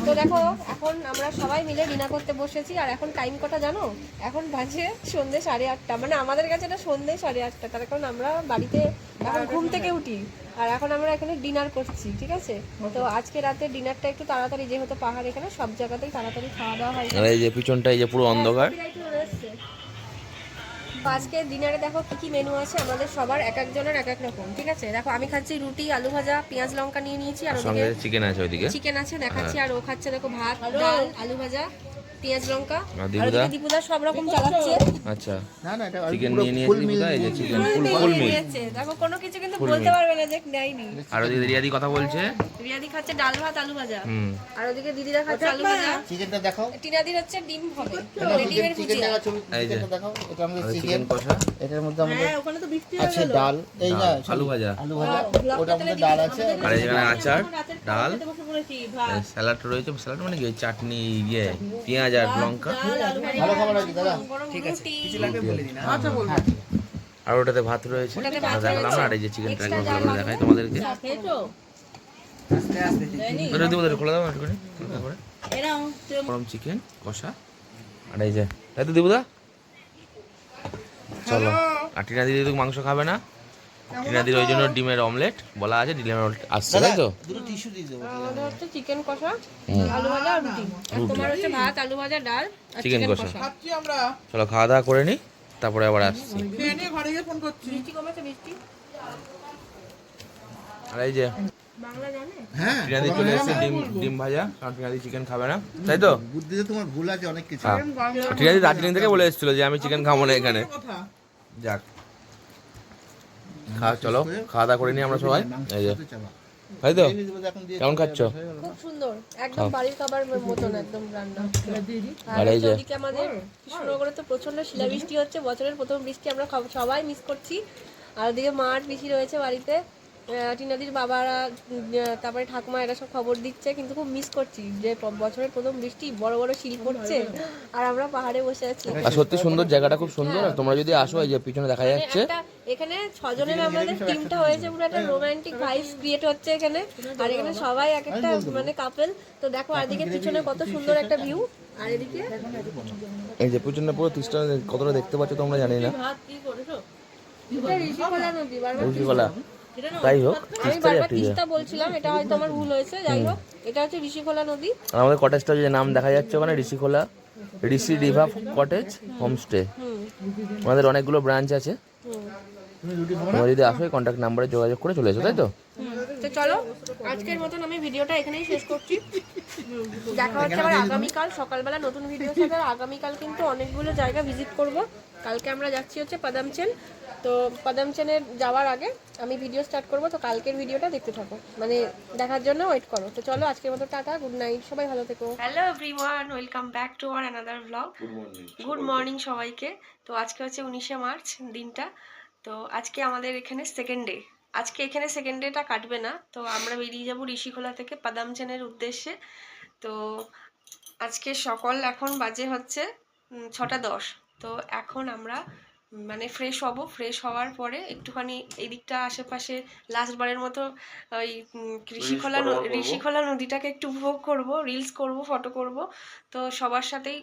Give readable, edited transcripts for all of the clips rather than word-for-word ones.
তো দেখো এখন আমরা সবাই মিলে ডিনার করতে বসেছি। আর এখন টাইম কটা জানো? এখন বাজে সন্ধ্যে 8:30। মানে আমাদের কাছে এটা সন্ধ্যে 8:30, তার কারণ আমরা বাড়িতে এখন ঘুম থেকে উঠি। আর এখন আমরা এখানে ডিনার করছি, ঠিক আছে? তো আজকে রাতে ডিনারটা একটু তাড়াতাড়ি, যেহেতু পাহাড় এখানে সব জায়গাতেই তাড়াতাড়ি খাওয়া দাওয়া হয়। আর এই যে পিছনটা এই যে পুরো অন্ধকার। আজকে ডিনারে দেখো কি কি মেনু আছে আমাদের সবার, এক একজনের এক এক রকম, ঠিক আছে? দেখো আমি খাচ্ছি রুটি, আলু ভাজা, পেঁয়াজ লঙ্কা নিয়ে নিয়েছি, আর সঙ্গে ওদিকে চিকেন আছে, ওইদিকে চিকেন আছে দেখাচ্ছি। আর ও খাচ্ছে দেখো ভাত, ডাল, আলু ভাজা, পেঁয়াজ লঙ্কা। আর আর ওদিকে দীপুদা সব রকম চালাচ্ছে। আচ্ছা, না না এটা চিকেন নিয়ে নিয়েছে দীপুদা, এই যে চিকেন ফুল মিল। দেখো কোনো কিছু কিন্তু বলতে পারবে না যে নেয়নি। আর ওদিকে রিয়াদি কথা বলছে, রিয়াদি খাচ্ছে ডাল ভাত আলু ভাজা। আর ওদিকে দিদিরা খাচ্ছে আলু ভাজা। চিকেনটা দেখাও। টিনাদির হচ্ছে ডিম হবে, রেডিমেড ভুজিয়া। চিকেনটা দেখাও। এটা আমাদের চিকেন চিকেন কষা, এটার মধ্যে আমাদের হ্যাঁ ওখানে তো বৃষ্টি আছে ডাল, এই না আলু ভাজা, আলু ভাজা, ওটার মধ্যে ডাল আছে। আর এখানে আচার, ডাল, স্যালাড রয়েছে। স্যালাড মানে কি চাটনি, ইয়ে পেঁয়াজ আর লঙ্কা। ভালো খাবার আছে দাদা। ঠিক আছে, কিছু লাগবে বলে দিন। আচ্ছা বলবো। আর ওটাতে ভাত রয়েছে, ওটাতে ভাত দেখালাম রয়েছে। না। আর এই যে চিকেনটা একবার ভালো করে দেখাই তোমাদেরকে। ওটা দিব, খোলা দাও একটুখানি হালকা করে। গরম চিকেন কষা, আর এই যে তাই তো দিবুদা। চলো। আর টিনা দিদি তো মাংস খাবে না, টিনা দিদির ওই জন্য ডিমের অমলেট বলা আছে, ডিমের অমলেট আসছে, তাই তো? দুটো টিস্যু দিয়ে দেবো। আমাদের হচ্ছে চিকেন কষা, আলু ভাজা আর রুটি। আর তোমার হচ্ছে ভাত, আলু ভাজা, ডাল আর চিকেন চিকেন কষা। কষা। চলো খাওয়া দাওয়া করে নিই, তারপরে আবার আসছি। বৃষ্টি কমেছে, বৃষ্টি। আর এই যে বাংলা জানে? হ্যাঁ টিনা দিদি চলে এসেছে ডিম ভাজা, কারণ টিনা দিদি চিকেন খাবে না, তাই তো? বুদ্ধিতে তোমার ভুল আছে অনেক কিছু। হ্যাঁ। আর টিনা দিদি দার্জিলিং থেকে বলে এসেছিল যে আমি চিকেন খাবো না এখানে। যাক, চলো খাওয়া দাওয়া করে নিই আমরা সবাই। এই যে তাই তো, কেমন খাচ্ছ? খুব সুন্দর, একদম বাড়ির খাবার মতন একদম রান্না। আর এই যে ওদিকে আমাদের কৃষ্ণনগরে তো প্রচন্ড শিলাবৃষ্টি হচ্ছে, বছরের প্রথম বৃষ্টি আমরা সবাই মিস করছি। আর ওদিকে মা আর পিসি রয়েছে বাড়িতে, টিনাদির বাবারা, তারপরে ঠাকুমা, এরা সব খবর দিচ্ছে। কিন্তু খুব মিস করছি যে বছরের প্রথম বৃষ্টি, বড় বড় শিল পড়ছে আর আমরা পাহাড়ে বসে আছি। আর সত্যি সুন্দর, জায়গাটা খুব সুন্দর। আর তোমরা যদি আসো, এই যে পিছনে দেখা যাচ্ছে এখানে 6 জনের আমাদের টিমটা হয়েছে, পুরো একটা রোমান্টিক ভাইবস ক্রিয়েট হচ্ছে এখানে। আর এখানে সবাই এক একটা মানে কাপল। তো দেখো আর এদিকে পিছনে কত সুন্দর একটা ভিউ। আর এদিকে এই যে পিছনে পুরো তিস্তা, কতটা দেখতে পাচ্ছ তোমরা জানি না। এটা ঋষিকলা নদী, বারবার বুঝিগলা, তাই হোক আমি বারবার তিস্তা বলছিলাম, এটা হয়তো আমার ভুল হয়েছে। যাই হোক, এটা হচ্ছে ঋষিকলা নদী। আর আমাদের কটেজটা যে নাম দেখা যাচ্ছে ওখানে, ঋষিখোলা, ঋষি রিভা কটেজ হোমস্টে। আমাদের অনেকগুলো ব্রাঞ্চ আছে, তোমরা যদি আসো কন্ট্যাক্ট নাম্বারে যোগাযোগ করে চলে এসো, তাই তো? তো চলো আজকের মতন আমি ভিডিওটা এখানেই শেষ করছি। দেখা হচ্ছে আবার আগামীকাল সকালবেলা নতুন ভিডিও সাথে। আর আগামীকাল কিন্তু অনেকগুলো জায়গা ভিজিট করব। কালকে আমরা যাচ্ছি হচ্ছে পাদামচেন। তো পাদামচেনে যাওয়ার আগে আমি ভিডিও স্টার্ট করব, তো কালকের ভিডিওটা দেখতে থাকো, মানে দেখার জন্য ওয়েট করো। তো চলো আজকের মতো টাটা, গুড নাইট, সবাই ভালো থেকো। Hello everyone, welcome back to our another blog. Good morning সবাইকে। তো আজকে হচ্ছে 19শে মার্চ দিনটা। তো আজকে আমাদের এখানে সেকেন্ড ডে। আজকে এখানে সেকেন্ড ডেটা কাটবে না, তো আমরা বেরিয়ে যাব ঋষিখোলা থেকে পাদামচেনের উদ্দেশ্যে। তো আজকে সকাল এখন বাজে হচ্ছে 6:10। তো এখন আমরা মানে ফ্রেশ হব। ফ্রেশ হওয়ার পরে একটুখানি এই দিকটা আশেপাশে লাস্টবারের মতো ওই ঋষিখোলা নদীটাকে একটু উপভোগ করব, রিলস করব, ফটো করব। তো সবার সাথেই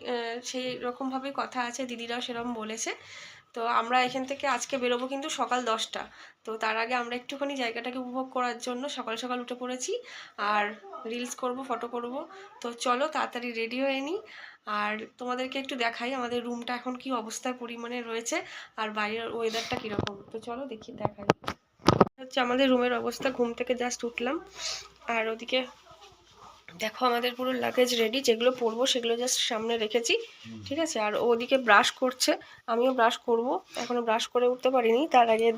সেই রকমভাবে কথা আছে, দিদিরাও সেরকম বলেছে। তো আমরা এখান থেকে আজকে বেরোবো কিন্তু সকাল 10টা। তো তার আগে আমরা একটুখানি জায়গাটাকে উপভোগ করার জন্য সকাল সকাল উঠে পড়েছি, আর রিলস করব, ফটো করব। তো চলো তাড়াতাড়ি রেডি হয়ে নিই, আর তোমাদেরকে একটু দেখাই আমাদের রুমটা এখন কি অবস্থায় পরিমাণে রয়েছে, আর বাইরের ওয়েদারটা কীরকম। তো চলো দেখাই। হচ্ছে আমাদের রুমের অবস্থা, ঘুম থেকে জাস্ট উঠলাম। আর ওদিকে দেখো আমাদের পুরো লাগেজ রেডি, যেগুলো পরবো সেগুলো জাস্ট সামনে রেখেছি, ঠিক আছে? আর ওদিকে ব্রাশ করছে, আমিও ব্রাশ করব, এখনো ব্রাশ করে উঠতে পারিনি। তার আগে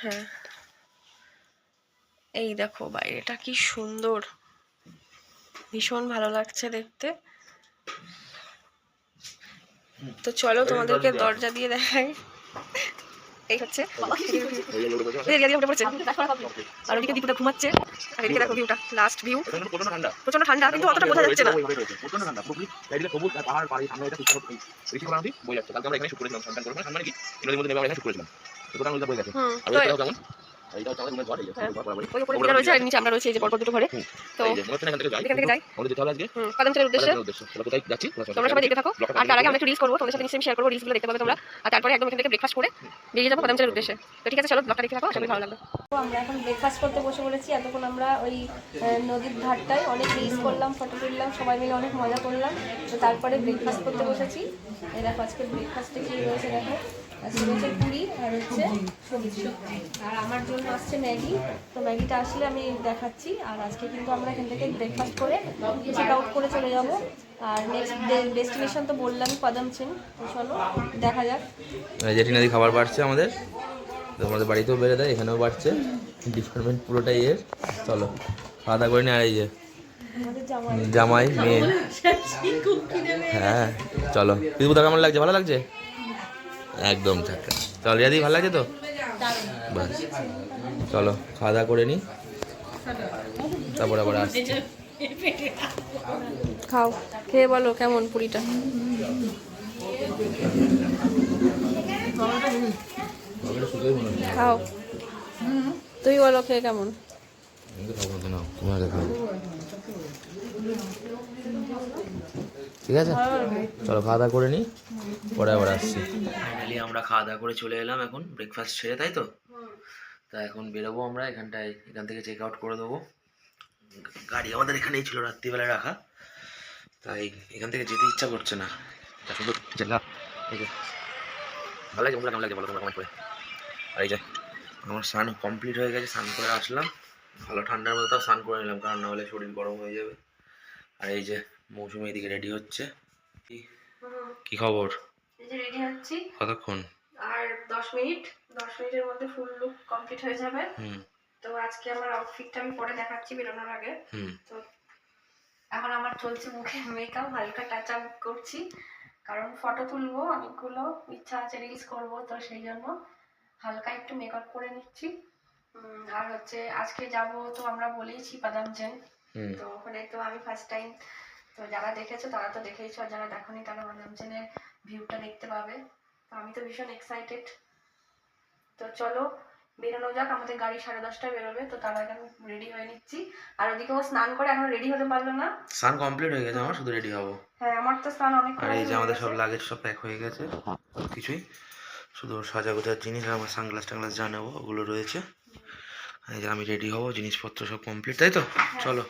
হ্যাঁ, এই দেখো বাইরেটা কি সুন্দর, ভীষণ ভালো লাগছে দেখতে। তো চলো তোমাদেরকে দরজা দিয়ে দেখাই। এই হচ্ছে আর ওদিকে দীপুটা ঘুমাচ্ছে, আর এদিকে দেখো ভিউটা, লাস্ট ভিউ। প্রচন্ড ঠান্ডা, কিন্তু অতটা বোঝা যাচ্ছে না। এইটা হচ্ছে আমাদের রুমের ঘর, এই যে ঘর বরাবরই। ওই উপরে যেটা রয়েছে আর নিচে আমরা রয়েছে এই যে পরপর দুটো ঘরে। তো এই যে মনে হচ্ছে না এখান থেকে যাই, এখান থেকে যাই আমাদের যেতে হবে আজকে কদমতলার উদ্দেশ্যে। উদ্দেশ্য। চলো কোথায় যাচ্ছি তোমরা সবাই দেখতে থাকো। আর তার আগে আমরা একটু রিলস করবো, তোমাদের সাথে নিশ্চয়ই শেয়ার করবো, রিলসগুলো দেখতে পাবে তোমরা। আর তারপরে একদম এখান থেকে ব্রেকফাস্ট করে বেরিয়ে যাবো কদমতলার উদ্দেশ্যে। তো ঠিক আছে, চলো ব্লগটা দেখতে থাকো, সবাই ভালো লাগবে। তো আমরা এখন ব্রেকফাস্ট করতে বসে পড়েছি। এতক্ষণ আমরা ওই নদীর ধারটায় অনেক রিলস করলাম, ফটো তুললাম, সবাই মিলে অনেক মজা করলাম। তো তারপরে ব্রেকফাস্ট করতে বসেছি। এই দেখো আজকে ব্রেকফাস্টে কী রয়েছে দেখো। আজকে রয়েছে পুরি আর হচ্ছে সবজি। আর আমার জন্য আসছে ম্যাগি। তো ম্যাগিটা আসলে আমি দেখাচ্ছি। আর আজকে কিন্তু আমরা এখান থেকে ব্রেকফাস্ট করে চেক আউট করে চলে যাব। আর নেক্সট ডেস্টিনেশন তো বললাম পাদামচেন। তো চলো দেখা যাক। জেঠি নদী খাবার বাড়ছে আমাদের, তো আমাদের বাড়িতেও বেড়ে দেয়, এখানেও বাড়ছে, ডিপার্টমেন্ট পুরোটাই এর। চলো খাওয়া দাওয়া করে নি। আর এই যে জামাই মেয়ে, হ্যাঁ চলো। পিসবুদা কেমন লাগছে? ভালো লাগছে একদম। ঠাক্কা চল রিয়াদি, ভালো লাগছে তো? বাস চলো খাওয়া দাওয়া করে নি, তারপর আবার আসছি। খাও, খেয়ে বলো কেমন পুরিটা। খাও, তুই বলো খেয়ে কেমন। ঠিক আছে চলো খাওয়া দাওয়া করে নি, পরে আবার আসছি। ফাইনালি আমরা খাওয়া দাওয়া করে চলে এলাম এখন ব্রেকফাস্ট সেরে, তাই তো? তা এখন বেরোবো আমরা এখানটায়, এখান থেকে চেক আউট করে দেবো। গাড়ি আমাদের এখানেই ছিল রাত্রিবেলায় রাখা, তাই এখান থেকে যেতে ইচ্ছা করছে না। তা সুন্দর জায়গা, এই যে ভালো লাগছে। কেমন লাগছে বলো তোমরা কমেন্ট করে। আর এই যে আমার স্নান কমপ্লিট হয়ে গেছে, স্নান করে আসলাম। ভালো ঠান্ডার মধ্যে তাও স্নান করে নিলাম, কারণ না হলে শরীর গরম হয়ে যাবে। আর এই যে মৌসুমি এদিকে রেডি হচ্ছে। কি খবর? এই যে রেডি হচ্ছি, কতক্ষণ? আর 10 মিনিটের মধ্যে ফুল লুক কমপ্লিট হয়ে যাবে। তো আজকে আমার আউটফিটটা আমি পরে দেখাচ্ছি বেরোনোর আগে। তো এখন আমার চলছে মুখে মেকআপ, হালকা টাচ আপ করছি, কারণ ফটো তুলবো অনেকগুলো, ইচ্ছা আছে রিলস করব, তো সেই জন্য হালকা একটু মেকআপ করে নিচ্ছি। আর হচ্ছে আজকে যাব, তো আমরা বলেইছি পাদামচেন। তো ওখানে তো আমি ফার্স্ট টাইম, তো যারা দেখেছো তারা তো দেখেইছো, আর যারা দেখোনি তারা পাদামচেনের ভিউটা দেখতে পাবে। তো আমি তো ভীষণ এক্সাইটেড। তো চলো বেরোনো যাক, আমাদের গাড়ি 10:30টায় বেরোবে। তো তার আগে আমি রেডি হয়ে নিচ্ছি। আর ওদিকে ও স্নান করে এখন রেডি হতে পারলো না। স্নান কমপ্লিট হয়ে গেছে আমার, শুধু রেডি হবো। হ্যাঁ আমার তো স্নান অনেক। আর এই যে আমাদের সব লাগেজ সব প্যাক হয়ে গেছে, কিছুই শুধু সাজা গোজার জিনিস আর আমার সানগ্লাস টাংলাস যা নেবো ওগুলো রয়েছে। এই যে আমি রেডি হবো, জিনিসপত্র সব কমপ্লিট, তাই তো? চলো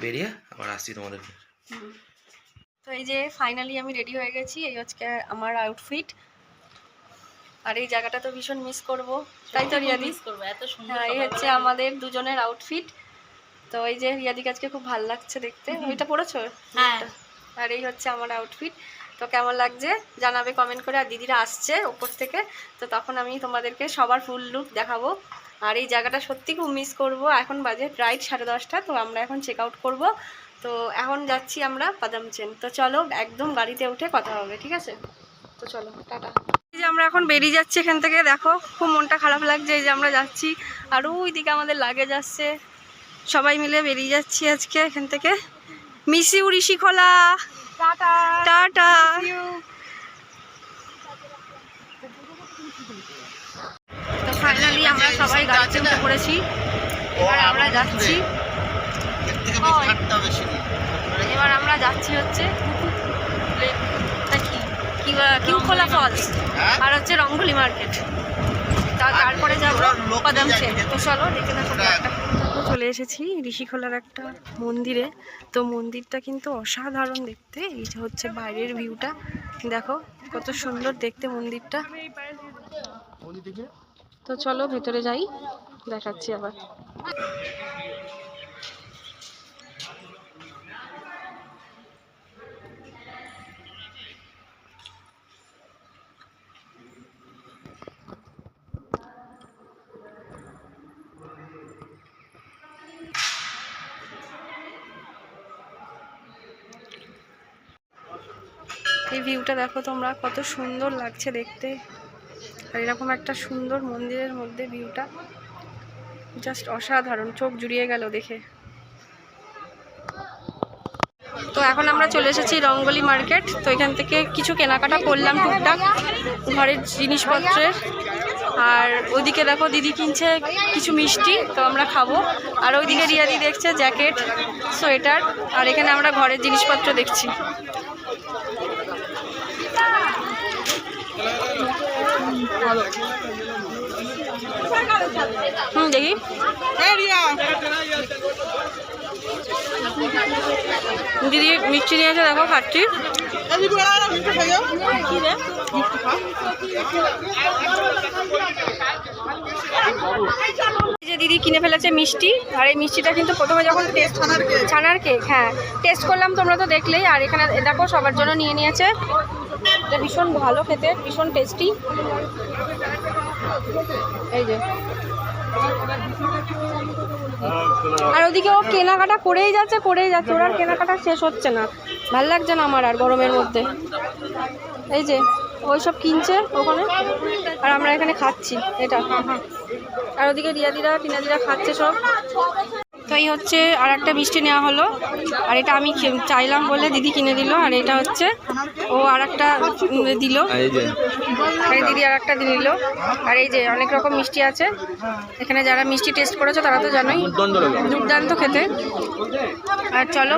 বেরিয়ে আবার আসছি তোমাদেরকে। তো এই যে ফাইনালি আমি রেডি হয়ে গেছি, এই হচ্ছে আমার আউটফিট। আর এই জায়গাটা তো ভীষণ মিস করব, তাই তো রিয়াদি? হ্যাঁ এই হচ্ছে আমাদের দুজনের আউটফিট। তো এই যে রিয়াদিকে আজকে খুব ভালো লাগছে দেখতে, ওইটা পরেছো? হ্যাঁ। আর এই হচ্ছে আমার আউটফিট। তো কেমন লাগছে জানাবে কমেন্ট করে। আর দিদিরা আসছে ওপর থেকে, তো তখন আমি তোমাদেরকে সবার ফুল লুক দেখাবো। আর এই জায়গাটা সত্যি খুব মিস করব। এখন বাজে রাইট 10:30, তো আমরা এখন চেক আউট করবো। তো এখন যাচ্ছি আমরা পাদামচেন। তো চলো একদম গাড়িতে উঠে কথা হবে, ঠিক আছে? তো চলো টাটা। এই যে আমরা এখন বেরিয়ে যাচ্ছি এখান থেকে, দেখো খুব মনটা খারাপ লাগছে। এই যে আমরা যাচ্ছি, আর ওইদিকে আমাদের লাগেজ আসছে, সবাই মিলে বেরিয়ে যাচ্ছি আজকে এখান থেকে। Miss you Rishikhola, tata tata. তো ফাইনালি আমরা সবাই গাড়িতে উঠে পড়েছি, এবার আমরা যাচ্ছি। এবার আমরা যাচ্ছি হচ্ছে কিউখোলা ফলস আর হচ্ছে রঙ্গলি মার্কেট, তারপরে যাবো পাদামচেন। তো চলো দেখে দেখো। চলে এসেছি ঋষিখোলার একটা মন্দিরে। তো মন্দিরটা কিন্তু অসাধারণ দেখতে। এই যে হচ্ছে বাইরের ভিউটা, দেখো কত সুন্দর দেখতে মন্দিরটা। তো চলো ভেতরে যাই, দেখাচ্ছি আবার। এই ভিউটা দেখো তোমরা, কত সুন্দর লাগছে দেখতে। আর এরকম একটা সুন্দর মন্দিরের মধ্যে ভিউটা জাস্ট অসাধারণ, চোখ জুড়িয়ে গেল দেখে। তো এখন আমরা চলে এসেছি রঙ্গলি মার্কেট। তো এখান থেকে কিছু কেনাকাটা করলাম টুকটাক ঘরের জিনিসপত্রের। আর ওদিকে দেখো দিদি কিনছে কিছু মিষ্টি, তো আমরা খাবো। আর ওইদিকে রিয়াদি দেখছে জ্যাকেট, সোয়েটার, আর এখানে আমরা ঘরের জিনিসপত্র দেখছি। দেখি দিদি মিষ্টি নিয়েছে, দেখো খাচ্ছি। যে দিদি কিনে ফেলেছে মিষ্টি, আর এই মিষ্টিটা কিন্তু প্রথমে যখন টেস্ট, ছানার কেক, হ্যাঁ টেস্ট করলাম, তোমরা তো দেখলেই। আর এখানে দেখো সবার জন্য নিয়ে নিয়েছে, এটা ভীষণ ভালো খেতে, ভীষণ টেস্টি। এই যে, আর ওদিকে ও কেনাকাটা করেই যাচ্ছে ওর আর কেনাকাটা শেষ হচ্ছে না। ভাল লাগছে না আমার আর গরমের মধ্যে। এই যে ওই সব কিনছে ওখানে, আর আমরা এখানে খাচ্ছি এটা। আর ওদিকে রিয়াদিরা টিনাদিরা খাচ্ছে সব। তো এই হচ্ছে আর একটা মিষ্টি নেওয়া হলো, আর এটা আমি চাইলাম বলে দিদি কিনে দিল। আর এটা হচ্ছে ও আর একটা দিল, দিদি আর একটা দিল। আর এই যে অনেক রকম মিষ্টি আছে এখানে, যারা মিষ্টি টেস্ট করেছো তারা তো জানোই, দুর্দান্ত খেতে। আর চলো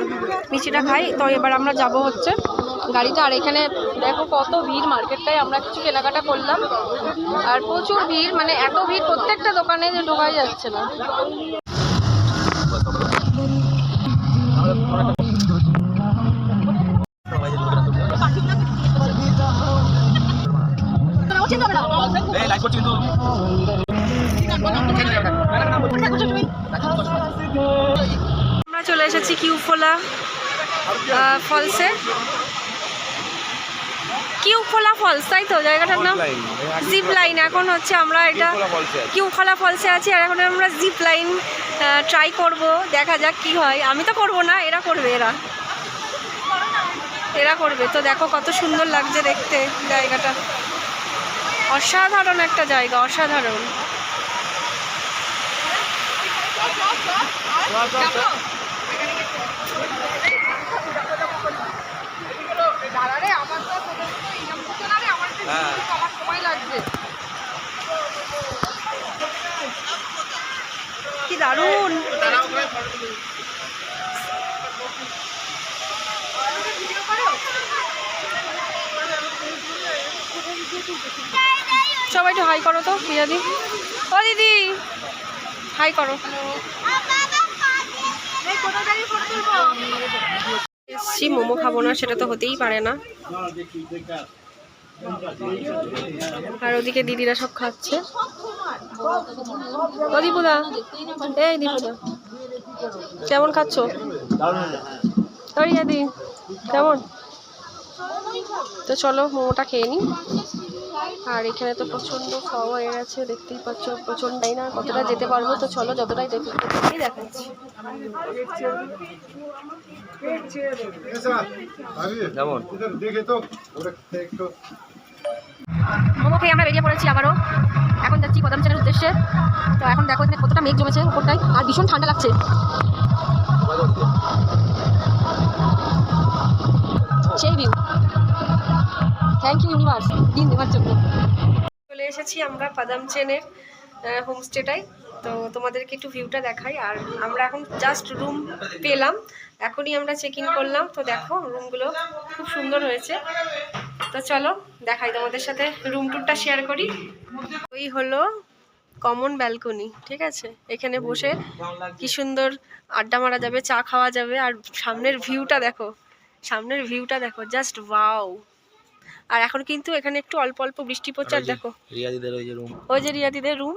মিষ্টিটা খাই। তো এবার আমরা যাব হচ্ছে গাড়িতে। আর এখানে দেখো কত ভিড় মার্কেটটায়, আমরা কিছু কেনাকাটা করলাম আর প্রচুর ভিড়, মানে এত ভিড় প্রত্যেকটা দোকানে যে ঢোকাই যাচ্ছে না। আমরা চলে এসেছি কিউফোলা ফলসে, কিউফোলা ফলস, তাই তো জায়গাটার নাম? Zip line. এখন হচ্ছে আমরা এটা কিউফোলা ফলসে আছি, আর এখন আমরা জিপ লাইন ট্রাই করব, দেখা যাক কি হয়। আমি তো করব না, এরা করবে, এরা করবে। তো দেখো কত সুন্দর লাগছে দেখতে জায়গাটা, অসাধারণ একটা জায়গা, অসাধারণ। কি দারুণ! সবাই একটু হাই করো তো রিয়াদি। ও দিদি হাই করো। এসছি, মোমো খাবো না সেটা তো হতেই পারে না। আর ওদিকে দিদিরা সব খাচ্ছে। ও দীপুদা, এই দীপুদা কেমন খাচ্ছ? রিয়াদি কেমন? তো চলো মোমোটা খেয়ে নিই। আর এখানে তো প্রচণ্ড খাওয়া হয়ে গেছে, দেখতেই পাচ্ছ, প্রচণ্ডই না কতটা যেতে পারবো। তো চলো যতটাই দেখতেই দেখাচ্ছি। মোমো খেয়ে আমরা বেরিয়ে পড়েছি আবারও, এখন যাচ্ছি পদামচানের উদ্দেশ্যে। তো এখন দেখো এখানে কতটা মেঘ জমেছে উপরটায়, আর ভীষণ ঠান্ডা লাগছে। সেই ভিউ, থ্যাংক ইউ ইউনিভার্স দিন দেওয়ার জন্য। চলে এসেছি আমরা পাদামচেনের হোমস্টেটাই। তো তোমাদেরকে একটু ভিউটা দেখাই। আর আমরা এখন জাস্ট রুম পেলাম, এখনই আমরা চেক ইন করলাম। তো দেখো রুমগুলো খুব সুন্দর হয়েছে। তো চলো দেখাই তোমাদের সাথে, রুম টুরটা শেয়ার করি। ওই হলো কমন ব্যালকনি, ঠিক আছে? এখানে বসে কি সুন্দর আড্ডা মারা যাবে, চা খাওয়া যাবে। আর সামনের ভিউটা দেখো, সামনের ভিউটা দেখো, জাস্ট ওয়াও। আর এখন কিন্তু এখানে একটু অল্প অল্প বৃষ্টি পড়ছে। আর দেখো রিয়াদিদের ওই যে রুম, ওই যে রিয়াদিদের রুম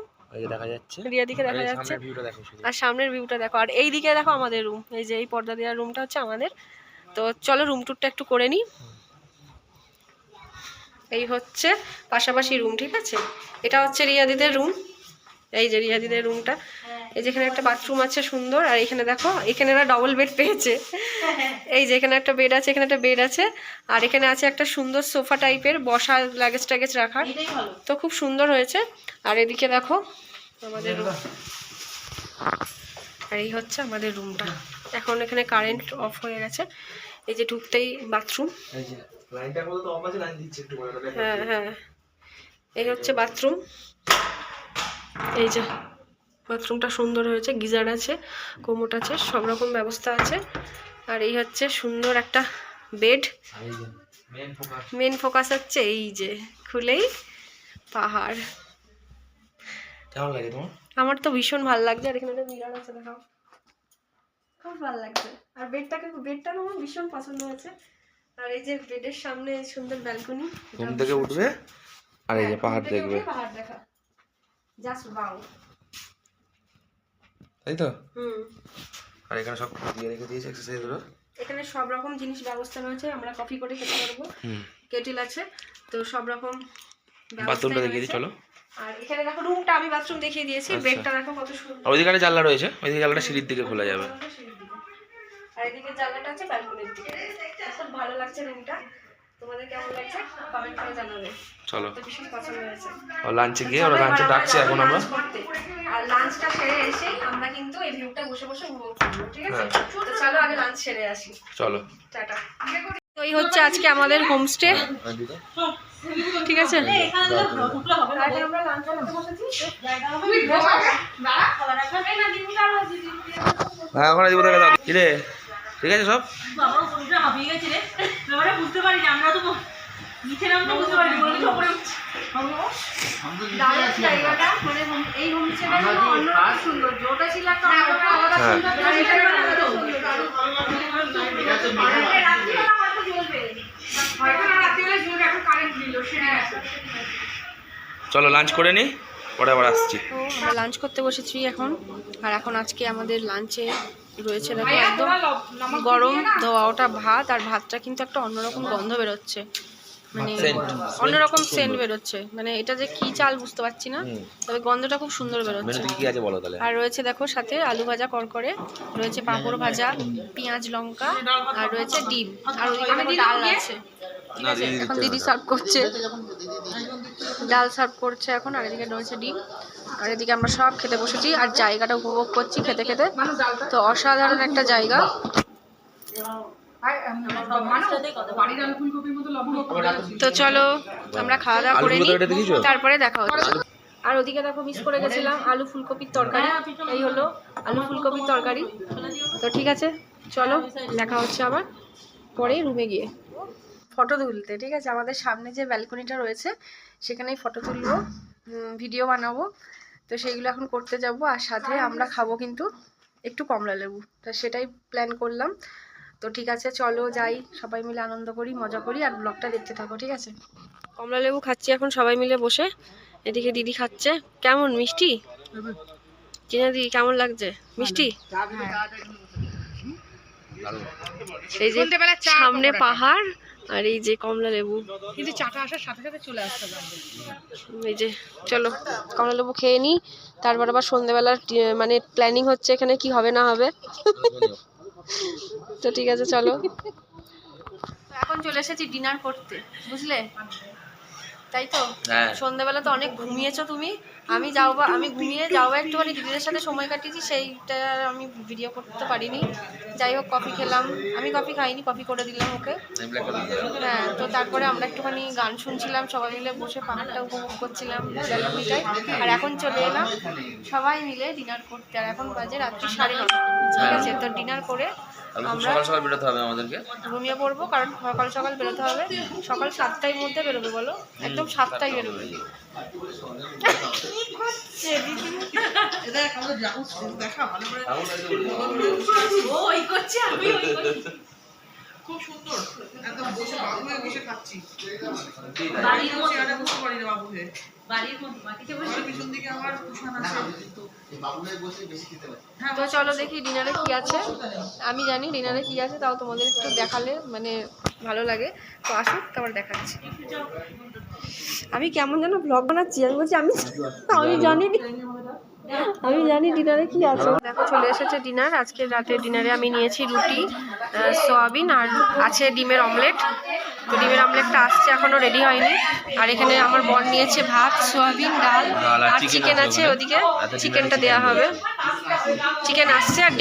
দেখা যাচ্ছে, রিয়াদিকে দেখা যাচ্ছে। আর সামনের ভিউটা দেখো, আর এই দিকে দেখো আমাদের রুম, এই যে এই পর্দা দেওয়ার রুমটা হচ্ছে আমাদের। তো চলো রুম টুরটা একটু করে নিই। এই হচ্ছে পাশাপাশি রুম, ঠিক আছে? এটা হচ্ছে রিয়াদিদের রুম, এই যে রিয়াদিদের রুমটা। এই যেখানে একটা বাথরুম আছে সুন্দর। আর এখানে দেখো, এখানে এরা ডবল বেড পেয়েছে। এই যে এখানে একটা বেড আছে, এখানে একটা বেড আছে। আর এখানে আছে একটা সুন্দর সোফা টাইপের, বসা লাগেজ টাগেজ রাখার। তো খুব সুন্দর হয়েছে। আর এদিকে দেখো আমাদের রুম, আর এই হচ্ছে আমাদের রুমটা। এখন এখানে কারেন্ট অফ হয়ে গেছে। এই যে ঢুকতেই বাথরুম, হ্যাঁ হ্যাঁ, এই হচ্ছে বাথরুম। এই যে বাথরুমটা সুন্দর হয়েছে, গিজার আছে, কোমোট আছে, সব রকম ব্যবস্থা আছে। আর এই হচ্ছে সুন্দর একটা বেড। মেন ফোকাস হচ্ছে এই যে খুলেই পাহাড়। কেমন লাগে তোমার? আমার তো ভীষণ ভালো লাগছে। আর এখানে একটা মিরর আছে, দেখাও, খুব ভালো লাগছে। আর বেডটা না আমার ভীষণ পছন্দ হয়েছে। আর এই যে বেডের সামনে সুন্দর ব্যালকনি, ঘুম থেকে উঠবে আর এই যে পাহাড় দেখবে, পাহাড় দেখা, জাস্ট ওয়াও, তাই তো? হুম। আর এখানে সব দিয়ে রেখে দিয়েছে এক্সারসাইজ গুলো। এখানে সব রকম জিনিস ব্যবস্থা রয়েছে, আমরা কফি করে খেতে পারবো, কেটেল আছে, তো সব রকম বাথরুমটা দেখিয়ে দিই চলো। আর এখানে দেখো রুমটা, আমি বাথরুম দেখিয়ে দিয়েছি, বেডটা দেখো কত সুন্দর। আর ওইদিকে একটা জানলা রয়েছে, ওইদিকে জানলাটা সিঁড়ির দিকে খোলা যাবে। আর এদিকে জানলাটা আছে ব্যালকনির দিকে। খুব ভালো লাগছে রুমটা। তোমাদের কেমন লাগছে কমেন্ট করে জানাবে। চলো তো ভীষণ পছন্দ হয়েছে। আর লাঞ্চে গিয়ে ওরা লাঞ্চে ডাকছে এখন আমরা। আর লাঞ্চটা সেরে এসেই আমরা কিন্তু এই ভিউটা বসে বসে উপভোগ করবো, ঠিক আছে? তো চলো আগে লাঞ্চ সেরে আসি। চলো টাটা। তো এই হচ্ছে আজকে আমাদের হোমস্টে, ঠিক আছে? আমরা লাঞ্চ করতে বসেছি। হ্যাঁ ওখানে দিব দেখা দাও। কি রে ঠিক আছে সব? বুঝতে পারি না, আমরা তো নিচে নামতে বুঝতে পারি না, উপরে দারুণ জায়গাটা, মানে এই হোমস্টেটা কিন্তু অন্যরকম সুন্দর। ওটা ছিল একটা অন্যরকম আলাদা সুন্দর, আর এটা আলাদা সুন্দর। রাত্রিবেলা হয়তো জ্বলবে, হয়তো না রাত্রিবেলা জ্বলবে, এখন কারেন্ট দিল সেটা। চলো লাঞ্চ করে নিই, পরে আবার আসছি। তো আমরা লাঞ্চ করতে বসেছি এখন। আর এখন আজকে আমাদের লাঞ্চে রয়েছে দেখো একদম গরম ধোয়া ওটা ভাত। আর ভাতটা কিন্তু একটা অন্যরকম গন্ধ বেরোচ্ছে, মানে অন্যরকম সেন্ট বেরোচ্ছে। মানে এটা যে কি চাল বুঝতে পারছি না, তবে গন্ধটা খুব সুন্দর বেরোচ্ছে। কি আছে বলো তাহলে? আর রয়েছে দেখো সাথে আলু ভাজা করকরে, রয়েছে পাঁপড় ভাজা, পেঁয়াজ লঙ্কা, আর রয়েছে ডিম, আর ওইদিকে দেখো ডাল আছে। ঠিক আছে, এখন দিদি সার্ভ করছে, ডাল সার্ভ করছে এখন। আর এদিকে রয়েছে ডিম, আর এদিকে আমরা সব খেতে বসেছি আর জায়গাটা উপভোগ করছি খেতে খেতে। তো অসাধারণ একটা জায়গা। তো চলো আমরা খাওয়া দাওয়া করে নিই, তারপরে দেখা হচ্ছে। আর ওদিকে দেখো মিস করে গেছিলাম আলু ফুলকপির তরকারি। এই হলো আলু ফুলকপির তরকারি। তো ঠিক আছে চলো দেখা হচ্ছে আবার পরে রুমে গিয়ে ফটো তুলতে। ঠিক আছে, আমাদের সামনে যে ব্যালকনিটা রয়েছে সেখানেই ফটো তুলবো, ভিডিও বানাবো। তো সেইগুলো এখন করতে যাব। আর সাথে আমরা খাবো কিন্তু একটু কমলা লেবু, তো সেটাই প্ল্যান করলাম। তো ঠিক আছে চলো যাই, সবাই মিলে আনন্দ করি, মজা করি, আর ব্লগটা দেখতে থাকো, ঠিক আছে? কমলা লেবু খাচ্ছি এখন সবাই মিলে বসে। এদিকে দিদি খাচ্ছে। কেমন মিষ্টি? চিনা দিদি কেমন লাগছে মিষ্টি? এই যে সামনে পাহাড় আর এই যে কমলা লেবু, কিন্তু চাটা আসার সাথে সাথে চলে আসতে পারবে। এই যে চলো কমলা লেবু খেয়ে নিই, তারপর আবার সন্ধ্যেবেলার মানে প্ল্যানিং হচ্ছে এখানে কি হবে না হবে। তো ঠিক আছে চলো, এখন চলে এসেছি ডিনার করতে, বুঝলে? তাই তো সন্ধ্যাবেলা তো অনেক ঘুমিয়েছো তুমি, আমি ঘুমিয়ে যাওয়া একটুখানি দিদিদের সাথে সময় কাটিয়েছি, সেইটা আমি ভিডিও করতে পারিনি। যাই হোক কফি খেলাম, আমি কফি খাইনি, কফি করে দিলাম ওকে। হ্যাঁ, তো তারপরে আমরা একটুখানি গান শুনছিলাম, সবাই মিলে বসে পাহাড়টা উপভোগ করছিলাম ব্যালকনিটায়। আর এখন চলে এলাম সবাই মিলে ডিনার করতে। আর এখন বাজে রাত্রি 9:30, ঠিক আছে? তো ডিনার করে আমরা সকাল সকাল বেরোতে হবে আমাদেরকে, ঘুমিয়ে পড়বো, কারণ সকাল সকাল বেরোতে হবে। সকাল 7টার মধ্যে বেরোবে, বলো একদম 7টায় বেরোবে। খুব সুন্দর, একদম বসে বাবু হয়ে বসে খাচ্ছি। বাড়ির মধ্যে এটা বুঝতে পারি না বাবু হয়ে। বাড়ির মধ্যে মাটিতে বসে পিছন দিকে আমার কুশন আছে, তো বাবু হয়ে বসে বেশি খেতে পারি। তো চলো দেখি ডিনারে কি আছে। আমি জানি ডিনারে কি আছে, তাও তোমাদের একটু দেখালে মানে ভালো লাগে। তো আসুক তারপর দেখাচ্ছি। আমি কেমন যেন ব্লগ বানাচ্ছি, আমি বলছি আমি জানি ডিনারে কি আছে। দেখো চলে এসেছে ডিনার। আজকে রাতে ডিনারে আমি নিয়েছি রুটি, সয়াবিন, আর আছে ডিমের অমলেট। তো ডিমের অমলেটটা আসছে, এখনো রেডি হয়নি। আর এখানে আমার বর নিয়েছে ভাত, সয়াবিন, ডাল, আর চিকেন আছে ওদিকে, চিকেনটা দেওয়া হবে। চিকেন আসছে আর